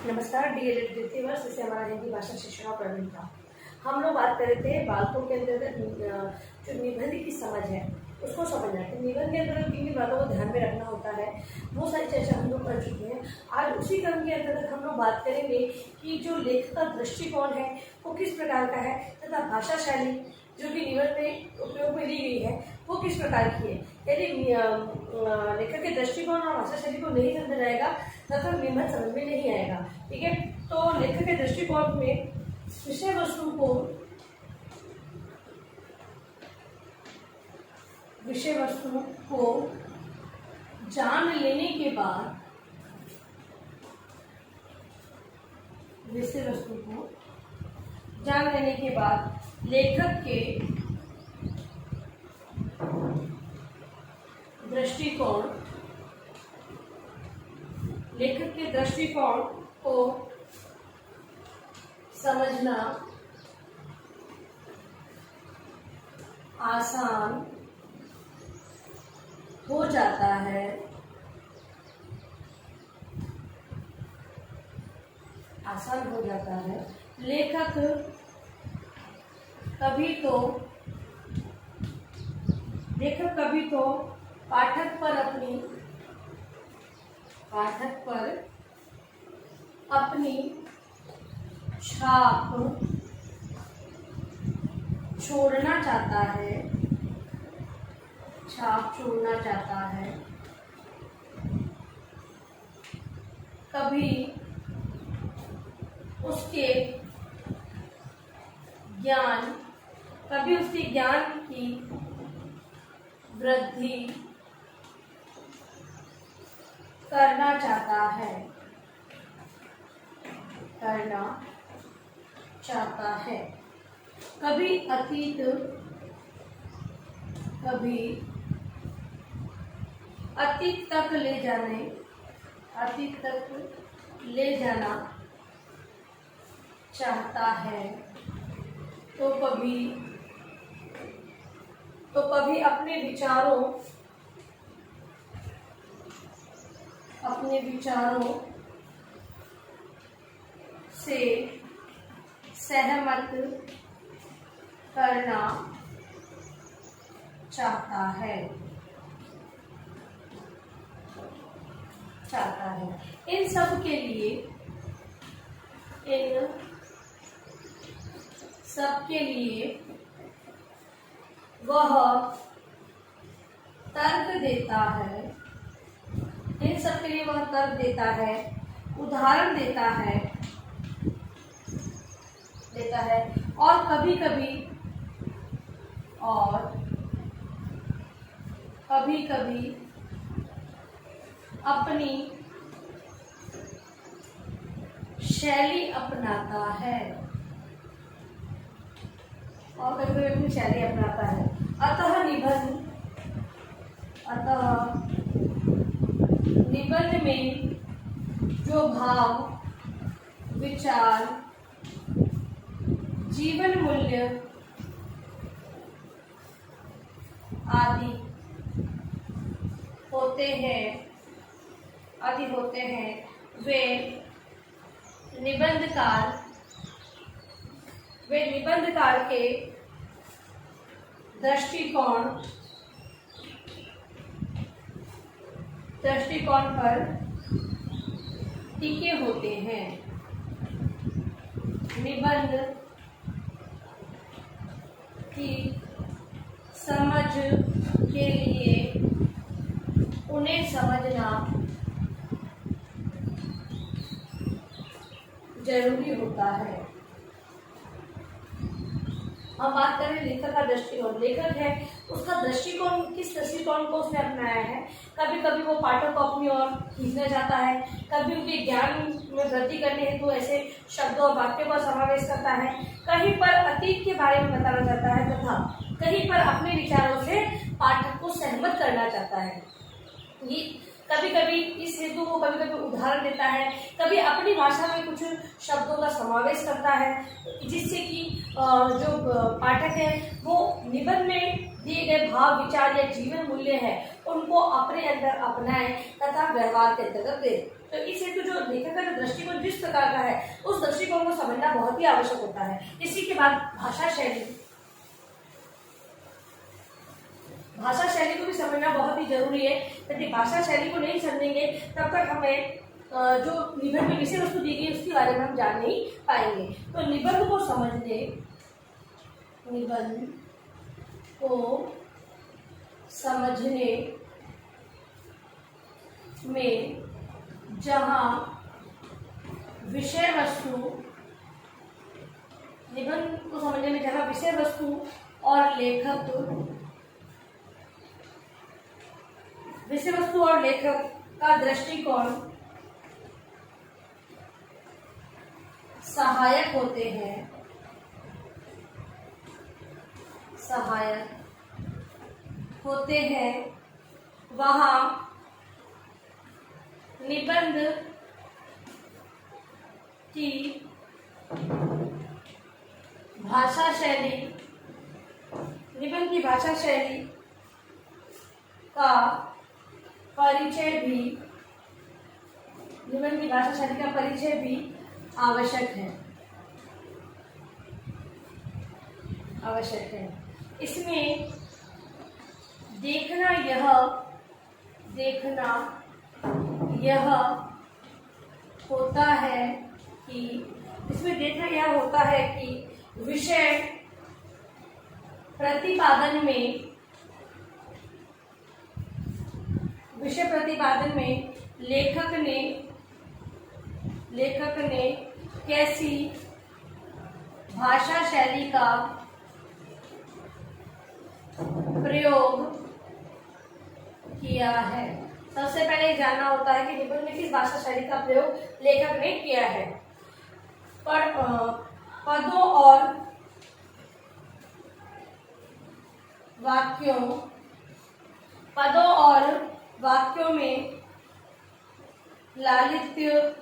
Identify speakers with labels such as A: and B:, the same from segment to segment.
A: नमस्कार डीएलएड द्वितीय वर्ष से हमारा हिंदी भाषा शिक्षण और प्रवीण था। हम लोग बात कर रहे थे बालकों के अंतर्गत जो निबंध की समझ है उसको समझना है। निबंध के अंतर्गत किन किन बातों को ध्यान में रखना होता है वो सारी चर्चा हम लोग कर चुके हैं। आज उसी क्रम के अंतर्गत हम लोग बात करेंगे कि जो लेखक का दृष्टिकोण है वो किस प्रकार का है तथा भाषा शैली जो कि निबंध में उपयोग में ली गई है वो किस प्रकार की है। यदि लेखक के दृष्टिकोण और भाषा शैली को नहीं समझा जाएगा तथा निबंध समझ में नहीं आएगा। ठीक है, तो लेखक के दृष्टिकोण में विषय वस्तु को जान लेने के बाद लेखक के दृष्टिकोण को समझना आसान हो जाता है। लेखक कभी तो पाठक पर अपनी छाप छोड़ना चाहता है। कभी उसके ज्ञान की वृद्धि करना चाहता है। कभी अतीत तक ले जाना चाहता है तो कभी अपने विचारों से सहमत करना चाहता है। इन सब के लिए वह तर्क देता है, उदाहरण देता है और कभी कभी अपनी शैली अपनाता है। अतः निबंध में जो भाव, विचार, जीवन मूल्य आदि होते हैं वे निबंधकार के दृष्टिकोण पर टिके होते हैं। निबंध की समझ के लिए उन्हें समझना जरूरी होता है। हम बात करें लेखक का दृष्टिकोण। लेखक है उसका दृष्टिकोण, किस दृष्टिकोण को उसने अपनाया है। कभी कभी वो पाठक को अपनी ओर खींचना चाहता है, कभी उनके ज्ञान में वृद्धि करने हेतु ऐसे शब्दों और वाक्यों का समावेश करता है, कहीं पर अतीत के बारे में बताना चाहता है तथा कहीं पर अपने विचारों से पाठक को सहमत करना चाहता है। ये कभी कभी इस हेतु को कभी कभी उदाहरण देता है, कभी अपनी भाषा में कुछ शब्दों का समावेश करता है, जिससे कि जो पाठक है वो निबंध में दिए गए भाव, विचार या जीवन मूल्य है उनको अपने अंदर अपनाए तथा व्यवहार के अंतर्गत दे। तो इस हेतु जो लेखक का दृष्टिकोण जिस प्रकार का है, उस दृष्टिकोण को समझना बहुत ही आवश्यक होता है। इसी के बाद भाषा शैली, भाषा शैली को भी समझना बहुत ही जरूरी है। यदि भाषा शैली को नहीं समझेंगे तब तक हमें जो निबंध में विषय वस्तु दी गई उसके बारे में हम जान नहीं पाएंगे। तो निबंध को समझने, निबंध को समझने में जहां विषय वस्तु, निबंध को समझने में जहां विषय वस्तु और लेखक, विषय वस्तु और लेखक का दृष्टिकोण सहायक होते हैं, सहायक होते हैं, वहां निबंध की भाषा शैली, निबंध की भाषा शैली का परिचय भी, निबंध की भाषा शैली का परिचय भी आवश्यक है, आवश्यक है। इसमें देखना यह होता है कि, इसमें देखना यह होता है कि विषय प्रतिपादन में लेखक ने कैसी भाषा शैली का प्रयोग किया है। सबसे पहले जानना होता है कि निबंध में किस भाषा शैली का प्रयोग लेखक ने किया है। पदों और वाक्यों में लालित्य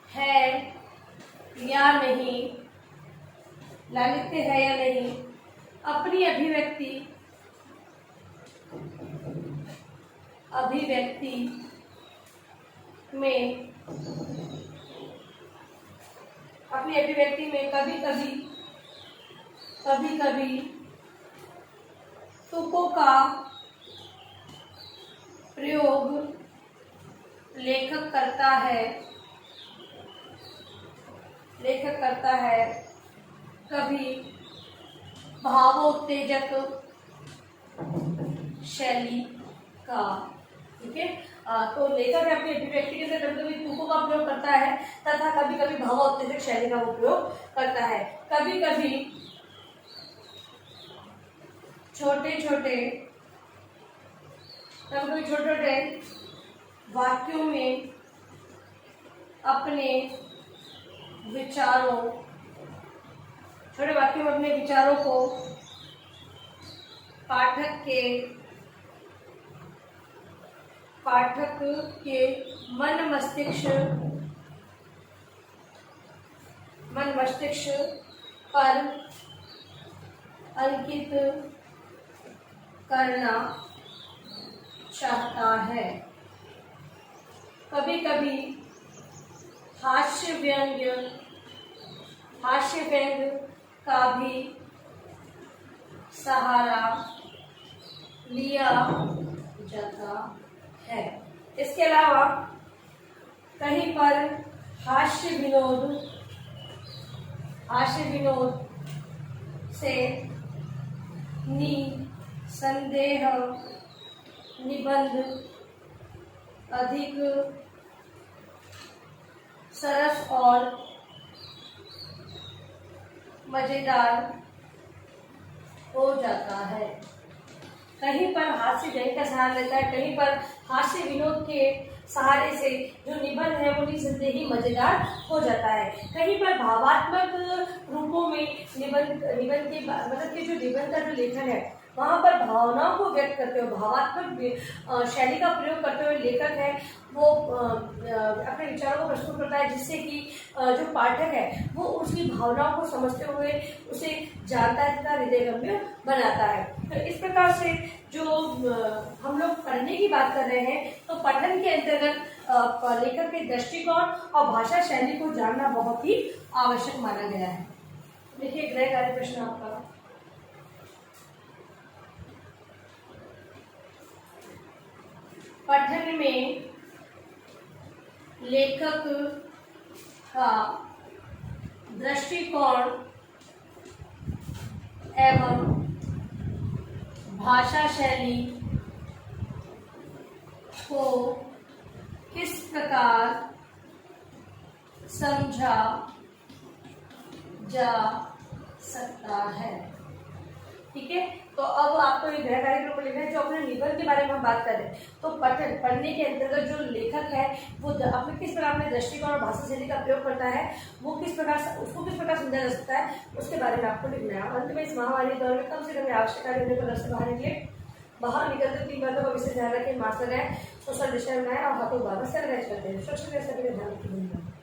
A: है या नहीं, अपनी अभिव्यक्ति में कभी कभी तुकों का प्रयोग लेखक करता है, कभी भावोत्तेजक शैली का। ठीक है, तो लेखक अपनी अभिव्यक्ति के अंदर कभी कभी तुकों का प्रयोग करता है तथा कभी कभी भावोत्तेजक शैली का वो प्रयोग करता है। कभी कभी छोटे छोटे वाक्यों में अपने विचारों को पाठक के मन मस्तिष्क पर अंकित करना चाहता है। कभी कभी हास्य व्यंग्य का भी सहारा लिया जाता है। इसके अलावा कहीं पर हास्य विनोद से निसंदेह निबंध अधिक सरस और मजेदार हो जाता है। कहीं पर हास्य व्यंग्य का सहारा लेता है, कहीं पर हास्य विनोद के सहारे से जो निबंध है वो निसंदेह ही मजेदार हो जाता है। कहीं पर भावात्मक रूपों में निबंध के मतलब कि जो निबंध का जो लेखन है वहाँ पर भावनाओं को व्यक्त करते हुए भावात्मक शैली का प्रयोग करते हुए लेखक है वो अपने विचारों को प्रस्तुत करता है, जिससे कि जो पाठक है वो उसकी भावनाओं को समझते हुए उसे जानता है तथा हृदयगम्य बनाता है। तो इस प्रकार से जो हम लोग पढ़ने की बात कर रहे हैं तो पठन के अंतर्गत लेखक के दृष्टिकोण और भाषा शैली को जानना बहुत ही आवश्यक माना गया है। देखिए गृह कार्य प्रश्न आपका, पठन में लेखक का दृष्टिकोण एवं भाषा शैली को किस प्रकार समझा जा सकता है। ठीक है, तो अब आपको ये गृह कार्यक्रम को लिखना है। जो अपने निबंध के बारे में हम बात कर रहे हैं, तो पढ़ने के अंतर्गत जो लेखक है वो अपने किस प्रकार अपने दृष्टिकोण और भाषा शैली का प्रयोग करता है, वो किस प्रकार उसको किस प्रकार समझा जा सकता है, उसके बारे में आपको लिखना है। अंत में इस महामारी दौर में कम से कम आवश्यक कार्य होने पर घर से बाहर निकले, बाहर निकलते 3 बातों का विशेष ध्यान रखें, मास्क लगाएं, सोशल डिस्टेंस बनाएं और हाथों बार सैनिटाइज करते हैं। सुरक्षित ध्यान रखें।